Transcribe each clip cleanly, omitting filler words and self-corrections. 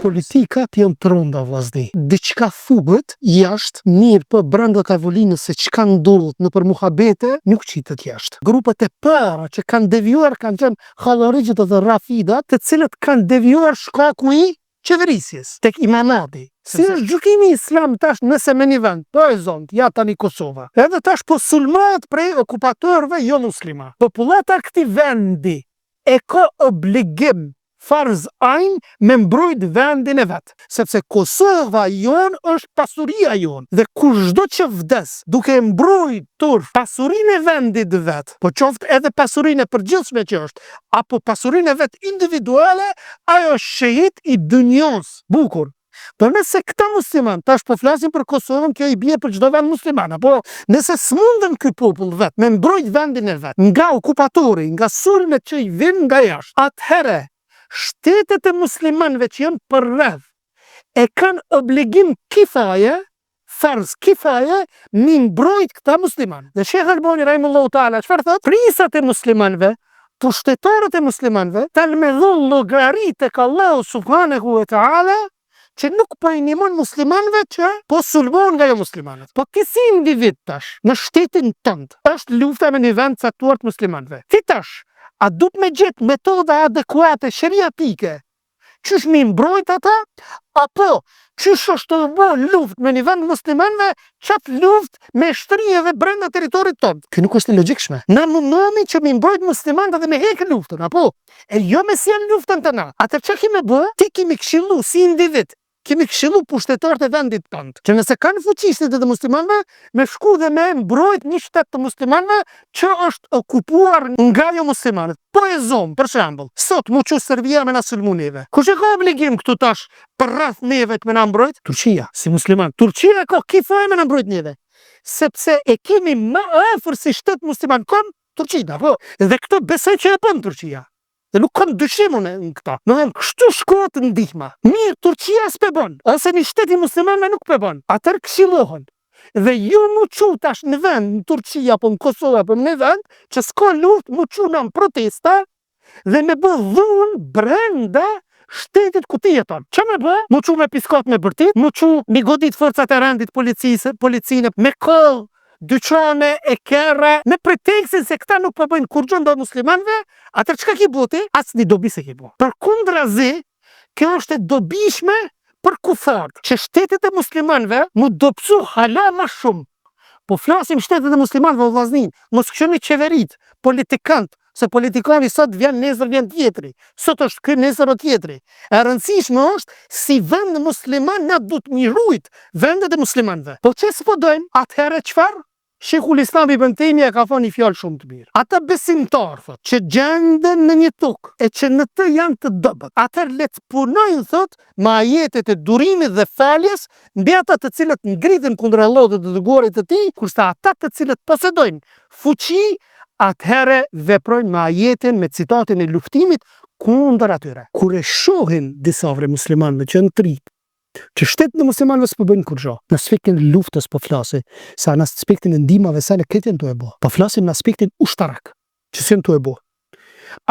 Politikat janë të rënda vllazni. Diçka thuhet jashtë, mirë po brenda tavolinës se çka ndodh nëpër muhabete nuk qitet jashtë. Grupet e para që kanë devijuar kanë qenë Hallarijët dhe Rafidat, të cilët kanë devijuar shkaku i qeverisjes tek imamati. Si është gjykimi islam tash nëse me një vend, po e zonë, ja tani Kosova. Edhe tash po sulmohet prej okupatorëve jo muslima. Popullata e këtij vendi e ka obligim farz ajn me mbrojt vendin e vet, sepse Kosova jon është pasuria jon dhe kushdo që vdes duke mbrojtur pasurinë e vendit vet, po qoftë edhe pasurinë e përgjithshme që është, apo pasurinë e vet individuale, ajo është shehit i dunjos. Bukur. Për nëse këta musliman, tash po flasim për Kosovën, kjo i bie për çdo vend musliman, apo nëse s'mundën ky popull vet me mbrojt vendin e vet nga okupatori, nga sulmet që i vijnë nga jashtë, atëherë shtetet e muslimanëve që janë përreth e kanë obligim kifaje, farz kifaje, mi mbrojt këta musliman. Dhe Sheikh Albani rahimullahu taala çfarë thot? Prisat e muslimanëve, pushtetarët e muslimanëve, kanë me dhënë llogari tek Allahu subhanahu wa taala që nuk po i ndihmon muslimanëve që po sulmojnë nga jo muslimanët. Po kësi individ tash në shtetin tënd është lufta me një vend caktuar të muslimanëve. Ti tash a duhet me gjetë metoda adekuate sheriatike qysh mi mbrojt ata, apo qysh është të bërë luft me një vend muslimanëve, qatë luft me shtri edhe brenda teritorit tonë. Kjo nuk është e logjikshme. Na mundohemi që mi mbrojt muslimanët dhe me hekë luftën, apo? E jo me si janë luftën të na. Atër që kime bë? Ti kimi këshillu si individ, kemi këshillu pushtetarët e vendit tënd, që nëse kanë fuqi shtetet e muslimanëve, me shku dhe me mbrojt një shtet të muslimanëve që është okupuar nga jo muslimanët. Po e zonë, për shembull, sot mu që Serbia me na sulmu neve. Kush e ka obligim këtu tash për rreth neve të me na mbrojt? Turqia, si musliman. Turqia ka kifaj me na mbrojt neve. Sepse e kemi më afër si shtet musliman kom Turqia, po. Dhe këto besoj që e bën Turqia. Dhe nuk kam dyshim unë në këta. Në kështu shkohet ndihma. Mirë, Turqia s'pe bon, ose një shteti muslimanëve nuk pe bon. Atër këshillohen. Dhe ju mu qu tash në vend, në Turqia, apo në Kosovë, apo në vend, që s'ka luft, mu qu në protesta, dhe me bë dhunë brenda shtetit ku ti jeton. Që me bë? Mu qu me piskat me bërtit, mu qu mi godit forcat e rendit policinë, me kollë, dyqane e kere, me preteksin se këta nuk përbëjnë kur gjën do muslimanve, atër qka ki bote? Asë një dobi se ki bo. Për kundra zi, kjo është e dobishme për kufartë, që shtetet e muslimanve mu dopsu hala ma shumë. Po flasim shtetet e muslimanve o vllaznin, mos këshoni qeverit, politikant, se politikani sot vjen nesër vjen tjetri, sot është kë nesër o tjetri. E rëndësishme është si vend musliman na du të mirujt vendet e muslimanve. Po që s'po dojmë, atëherë qëfar? Sheikhul Islam Ibn Taymija ka thonë një fjalë shumë të mirë. Ata besimtarë, thot, që gjenden në një tokë e që në të janë të dobët, atëherë le të punojnë, thot, me ajetet e durimit dhe faljes, mbi ata të cilët ngriten kundër Allahut dhe të dërguarit të tij, kurse ata të cilët posedojnë fuqi, atëherë veprojnë me ajetin, me citatin e luftimit kundër atyre. Kur e shohin disa vre muslimanëve që në trit, që shtetet e muslimanëve s'po bëjnë kur gjo. Në aspektin e luftës po flasi, sa në aspektin e ndihmave sa në këtë janë të e bo. Po flasim në aspektin ushtarak, që si janë të e bo.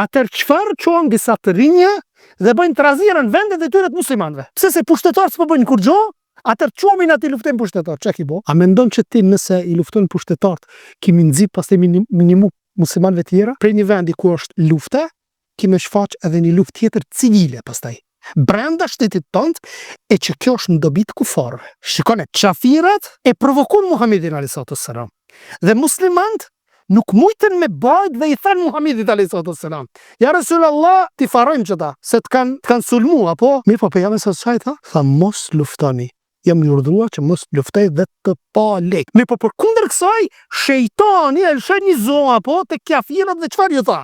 Atër qëfar qohen disa të rinje dhe bëjnë trazira në vendet e tyre të muslimanëve. Pse se pushtetarë s'po bëjnë kur gjo, atër qomin ati luftojnë pushtetarë, që ki bo? A mendon që ti nëse i luftojnë pushtetarët, kimi nëzip pas të minimu muslimanëve tjera, prej një vendi ku është lufte, kimi shfaq edhe një luft tjetër civile pastaj. Brenda shtetit tënd e që kjo është në dobit kufarëve. Shikone, qafirat e provokun Muhamedit a.s. Dhe muslimant nuk mujten me bajt dhe i thënë Muhamedit a.s. Ja Resulallah, ti farojmë që ta, se të kanë sulmu, apo? Mirë po për jam e së sajta, tha mos luftoni. Jam i urdhrua që mos luftoj dhe të pa lek. Mirë po për kundër kësaj, shejtani e lëshën një zonë, apo, të kafirat dhe qëfar ju tha?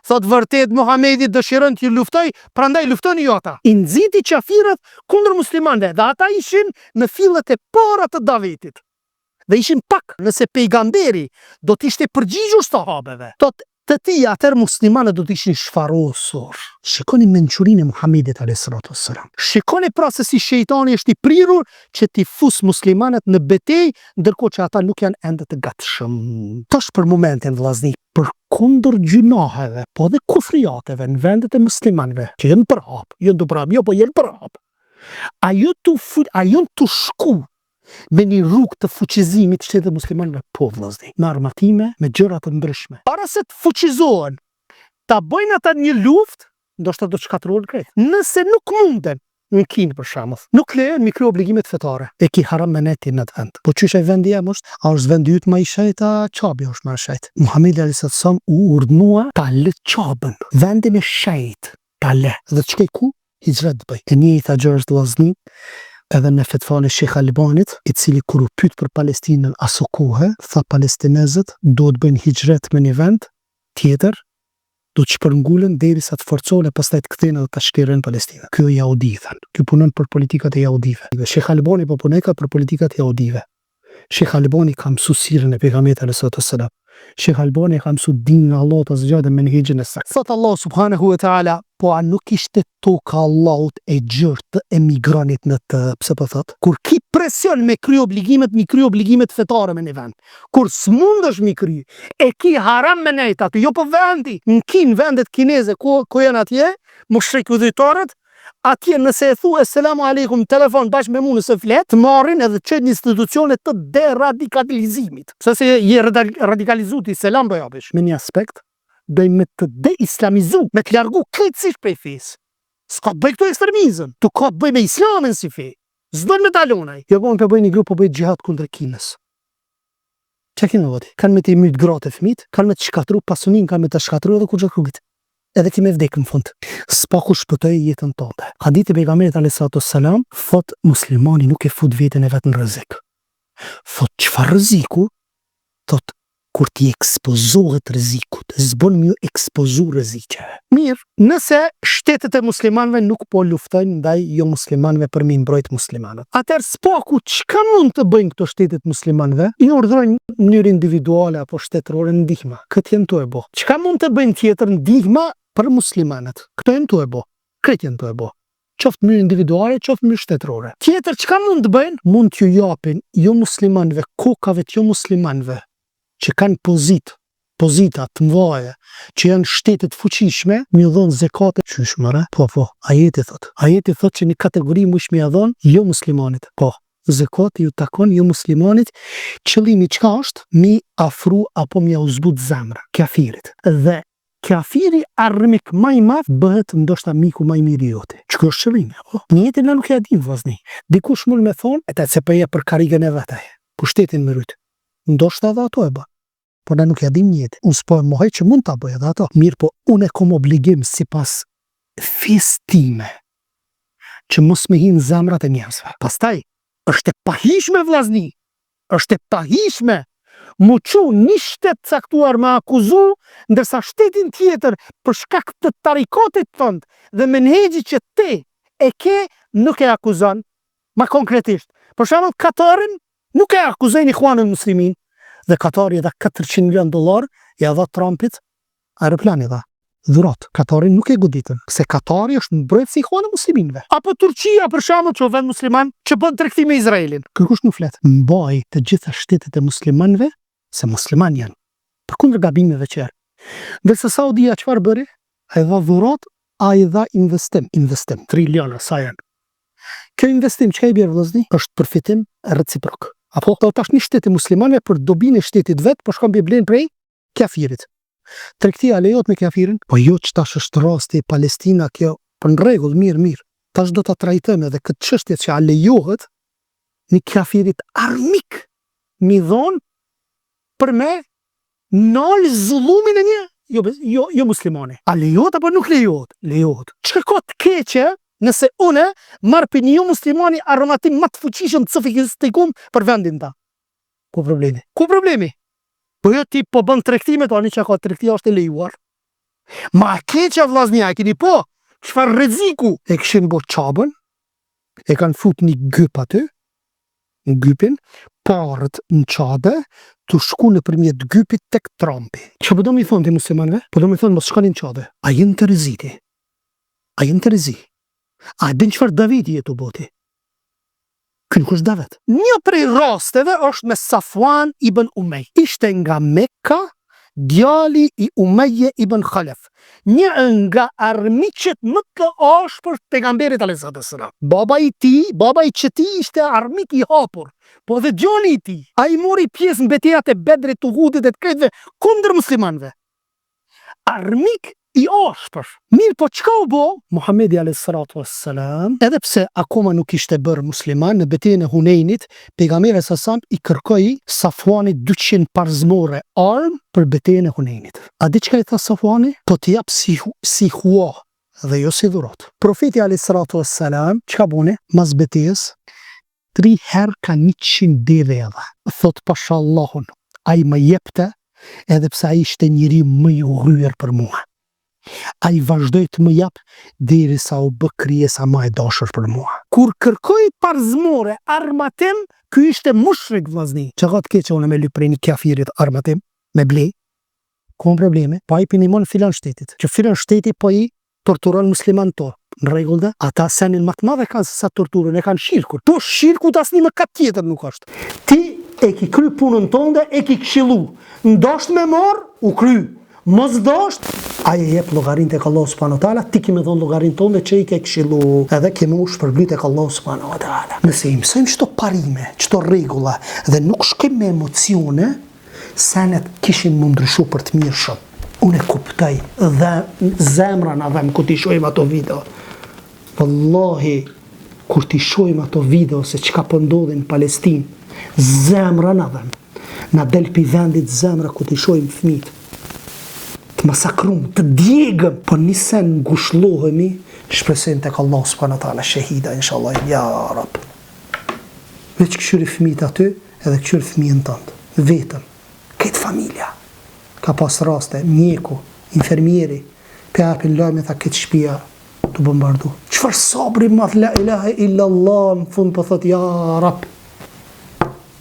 Thot vërtet Muhamedi dëshiron t'ju luftoj, prandaj luftoni ju ata. I nxiti qafirat kundër muslimanëve dhe ata ishin në fillet e para të Davitit. Dhe ishin pak, nëse pejgamberi do t'ishte përgjigjur sahabeve. Thot të ti atër muslimanët do t'ishin shfarosur. Shikoni mençurinë e Muhamedit a.s. Shikoni pra se si shejtani është i prirur që t'i fus muslimanët në betejë, ndërkohë që ata nuk janë ende të gatshëm. Tash për momentin vllazni, për kundër gjunaheve, po dhe kufriateve në vendet e muslimanëve, që jenë për hap, jenë të prap, jo po jenë për hap. A ju të shku me një rrugë të fuqizimit të shtetit muslimanëve? Po vëllezër, me armatime, me gjëra të ndryshme. Para se të fuqizohen, ta bëjnë ata një luftë, ndoshta do të shkatërrohen krejt. Nëse nuk munden, në Kinë për shembull, nuk lejon mi kriju obligimet fetare. E ki haram me neti në atë vend. Po çysh ai vendi jam është? A është vendi yt më i shenjtë, a Çabi është më i shenjtë? Muhamedi alayhis salam u urdhnua ta lë Çabën, vendin e shenjtë, ta lë. Dhe të shkoj ku? Hijret të bëj. E njëjta gjë është vëllazni edhe në fetvan e Sheikh Albanit, i cili kur u pyet për Palestinën aso kohë, tha palestinezët duhet bëjnë hijret me një vend tjetër, do të shpërngulen derisa të forcohen e pastaj të kthehen edhe ta shtirën Palestinën. Ky jaudi than. Ky punon për politikat e jaudive. Sheikh Albani po punon për politikat e jaudive. Sheikh Albani ka mësuar sirën e pejgamberit sallallahu alaihi wasallam. Sheikh Albani ka mësuar dinin e Allahut azza wa jalla me menhejin e sakt. Thot Allah subhanahu wa taala, po a nuk ishte toka Allahut e gjërë të emigranit në të, pse po thot? Kur ki presion me kry obligimet fetare me një vend, kur s'mundesh mi kry, e ki haram me nejt aty, jo po vendi, në Kinë, vendet kineze, ku janë atje, mushrik udhëtarët, atje nëse e thu selamu aleikum telefon bashkë me mu nëse flet, marrin edhe çet institucione të deradikalizimit. Pse se je radikalizuar ti selam do japish. Me një aspekt dojmë me të deislamizu, me të largu krejtësisht prej fesë. S'ka të bëj këto ekstremizëm, tu ka të bëj me islamin si fe. S'dojnë me talonaj. Jo po me bëj një grup, po bëj gjihad kundër Kinës. Çka kinë voti? Kanë me të myt gratë e fëmijët, kanë me të shkatru pasunin, kanë me të shkatru edhe kurrë rrugët. Edhe ti me vdek në fund. S'pa ku shpëtoj jetën tonë. Hadithi e pejgamberit alayhi salam thot muslimani nuk e fut veten e vet në rrezik. Thot çfarë rreziku? Thot kur ti ekspozohet rrezikut, s'bën më ekspozu rreziqe. Mirë, nëse shtetet e muslimanëve nuk po luftojnë ndaj jo muslimanëve për mi mbrojt muslimanët, atëherë s'paku çka mund të bëjnë këto shtetet muslimanëve? I urdhërojnë në mënyrë individuale apo shtetërore ndihmë. Këtë janë tu e bë. Çka mund të bëjnë tjetër ndihmë për muslimanët? Këto janë tu e bë. Këtë janë tu e bë. Qoftë në mënyrë individuale, qoftë në mënyrë shtetërore. Tjetër çka mund të bëjnë? Mund t'ju japin jo muslimanëve, kokave të jo muslimanëve që kanë pozita të mëdha, që janë shtete të fuqishme, mi dhon zekate çyshmëre. Po, ajeti thot që një kategori mush mi dhon jo muslimanit. Po, zekati ju takon jo muslimanit, qëllimi çka është? Mi afru apo mi uzbut zemra kafirit. Dhe kafiri armik më i madh bëhet ndoshta miku më i mirë i jote. Çka është qëllimi? Njëtin nuk e di vllazni. Dikush mund me thonë, ata se po je për karrigën e vet ai. Pushtetin më ryt. Ndoshta edhe ato e bë. Por na nuk ja dim njëti. Unë s'po e mohoj që mund ta bëj edhe ato. Mirë, po unë kam obligim sipas festime që mos me hin zemrat e njerëzve. Pastaj është e pahishme vllazni. Është e pahishme mu qu një shtet caktuar me akuzu, ndërsa shtetin tjetër për shkak të tarikotit tënd dhe menhexhi që ti e ke nuk e akuzon. Ma konkretisht, për shembull Katarin nuk e akuzojnë Ikhwanul Muslimin, dhe Katari dha $400 milion, ja dha Trumpit aeroplani dha. Dhurat. Katarin nuk e goditën, se Katari është mbrojtësi i Ikhwanul Musliminëve. Apo Turqia për shembull, që vend musliman që bën tregti me Izraelin. Kërkush nuk flet. Mbaj të gjitha shtetet e muslimanëve se musliman janë. Përkundër gabimeve që janë. Ndërsa Saudia çfarë bëri? Ai dha dhurat, ai dha investim, triliona sa janë. Kjo investim çka i bjerë vëllazni? Është përfitim reciprok. Apo tash një shtet e muslimanëve për dobinë e shtetit vet, po shkon blen prej kafirit. Tregtia lejohet me kafirin? Po jo, që tash është rasti Palestina, kjo për në rregull, mirë. Tash do ta trajtojmë edhe këtë çështje që a lejohet një kafirit armik mi dhon për me nal zullumin e një jo muslimani. A lejohet apo nuk lejohet? Lejohet. Çka ka të keqe nëse une marrë për një muslimani aromatim më të fuqishëm të sofistikum për vendin ta? Ku problemi? Po jo ti po bën tregtimet, ani që ka tregtia është e lejuar. Ma keqja vllazni, a keni po? Çfarë rreziku? E kishin bërë Çabën, e kanë fut një gyp aty, në gypin, parët në Çabe, të shku nëpërmjet gypit tek Trumpi. Çfarë do mi thonë ti muslimanëve? Po do mi thonë mos shkonin në Çabe. A jeni të rrezi? A din çfarë Davidi jetu boti? Ky nuk është David. Një prej rasteve është me Safwan ibn Umej. Ishte nga Mekka djali i Umayje ibn Khalaf, një nga armiqet më të ashpër të pejgamberit alayhis salam. Baba i qëtij ishte armik i hapur, po dhe djali i tij, ai mori pjesë në betejat e Bedrit, Uhudit e të krejtëve kundër muslimanëve. Armik i ashpër. Mirë, po çka u bë? Muhamedi alayhis salam, edhe pse akoma nuk ishte bërë musliman, në betejën e Hunenit, pejgamberi sa i kërkoi Safuanit 200 parzmore armë për betejën e Hunenit. A di çka i tha Safuani? Po t'i jap si hua dhe jo si dhurat. Profeti alayhis salam çka bune? Mas betejës 3 herë ka 100 deve edhe. Thot pasha-Allahun, ai më jepte edhe pse ai ishte njeri më i urryer për mua. Ai vazhdoi të më jap derisa u bë krijesa më e dashur për mua. Kur kërkoi parzmore armatim, ky ishte mushrik vllazni. Çka të keqë unë me lyp prej një kafirit armatim, me ble, kom probleme, po ai pinimon filan shtetit. Që filan shteti po i torturon musliman to. Në rregull dhe, ata senin më të madh kanë se sa torturën, e kanë shirkun. Po shirkut asnjë më kat tjetër nuk është. Ti e ki kry punën tënde, e ki këshillu. Ndosht me marr, u kry. Mos dosht, ai e jep llogarin tek Allahu subhanahu wa taala, ti ke më dhon llogarin tonë që i ke këshillu, edhe kemi u shpërblyt tek Allahu subhanahu wa taala. Nëse i mësojmë çto parime, çto rregulla dhe nuk shkojmë me emocione, senet kishin më ndryshu për të mirë shumë. Unë e kuptoj dhe zemra na dhem kur ti shohim ato video. Wallahi, kur ti shohim ato video se çka po ndodhi në Palestinë, zemra na dhem. Na del pi vendit zemra kur ti shohim fëmijët. Të masakrum, të djegëm, po nisen ngushëllohemi, shpresojmë tek Allah subhanahu wa taala shahida inshallah ya rab. Veç këshyri fëmijët aty, edhe këshyri fëmijën tënd, vetëm, këtë familja. Ka pas raste, mjeku, infermieri, pe hapin lajme tha këtë shtëpia të bombardu. Çfarë sabri madh, la ilaha illa Allah, në fund po thot ya rab.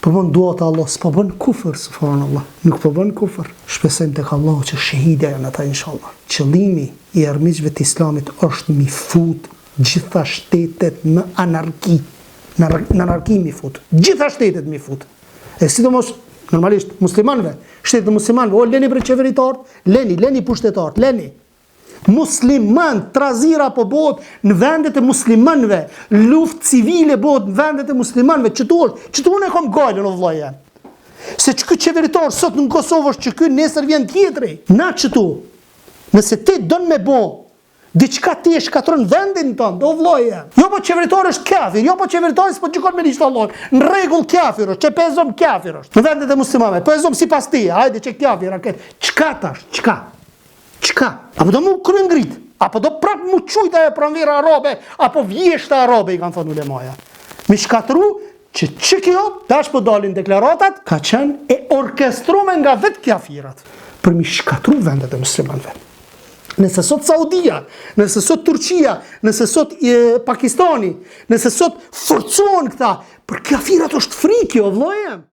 Po bën dua te Allah, s'po bën kufër, subhanallah. Nuk po bën kufër. Shpresojmë tek Allah që shahida janë ata inshallah. Qëllimi i armiqve të Islamit është mi fut gjitha shtetet në anarki. Në anarki mi fut. Gjitha shtetet mi fut. E sidomos normalisht muslimanëve, shtetet e muslimanëve, o leni për qeveritarët, leni pushtetarët, leni. Musliman, trazira po bëhet në vendet e muslimanëve, luftë civile bëhet në vendet e muslimanëve, çtu unë kam gojën o vllaja. Se çka qeveritar sot në Kosovë është që ky nesër vjen tjetri. Na çtu. Nëse ti don me bë diçka ti e shkatron vendin tënd, o vllaja. Jo po qeveritar është kafir, jo po qeveritar s'po gjikon me listë Allah. Në rregull kafir është, çe pezom kafir është. Në vendet e muslimanëve, pezom sipas ti, hajde çe kafir, çka tash, çka? Çka? Apo do mu kryen ngrit? Apo do prap mu çujta e pranvera arabe, apo vjeshta arabe i kanë thënë ulemaja. Mi shkatru që kjo tash po dalin deklaratat ka qenë e orkestruar nga vetë kafirat për mi shkatru vendet e muslimanëve. Nëse sot Saudia, nëse sot Turqia, nëse sot Pakistani, nëse sot forcon këta, për kafirat është frikë o vllaja.